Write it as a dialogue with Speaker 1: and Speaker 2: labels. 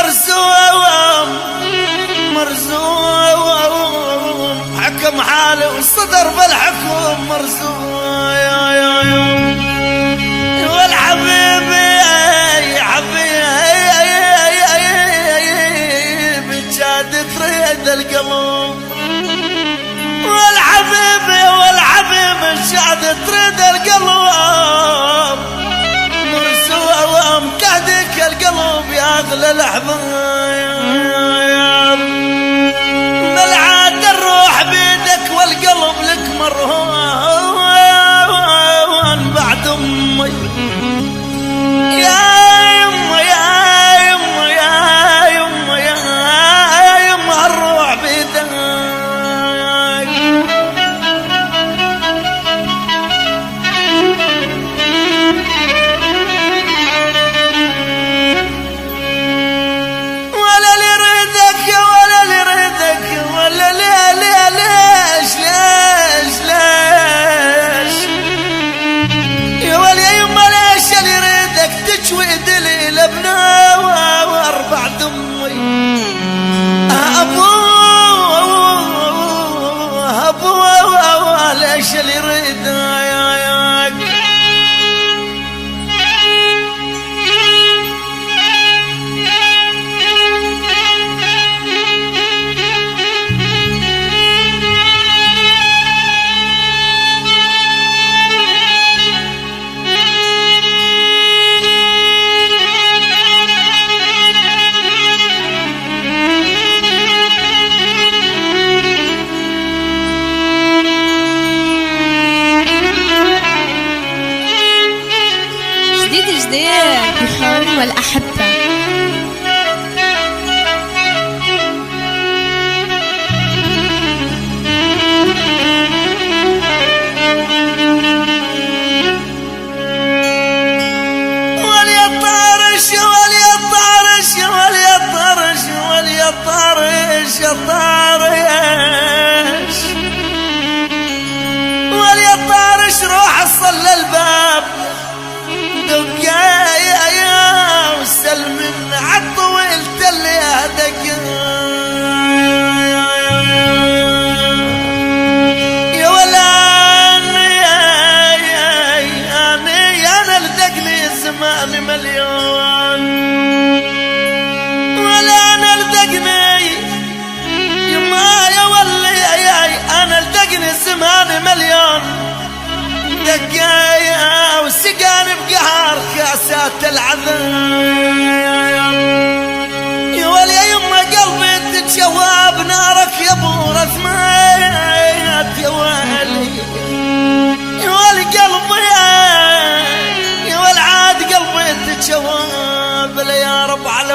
Speaker 1: مرزوم مرزوم حكم حاله وصدر بالحكم مرزوم والحبيب يا حبيبي جاد تريد القلب والحبيب جاد تريد القلب مرزوم كهدك القلب يا اغلى الاحباب ملعاد الروح بيدك والقلب لك مرهون بعد امي يا يما يا يما يا يما يا يما الروح بيدك ليش اللي يريد
Speaker 2: الحب والأحبة
Speaker 1: وليطارش وليطارش وليطارش وليطارش يطارش وليطارش روح صل الباب دقايا وسلم عالطويل تل يا دق يا ولان انا لدقني زمان مليون ولا انا لدقني يما يا ولي انا لدقني زمان مليون دقايا وسقاني بقهر كاسات العذاب يا ولي يما قلبي تتجواب نارك يا ابو رثمات يا ولي يا ولي قلبي يا ولي عاد قلبي تتجواب لا يا رب على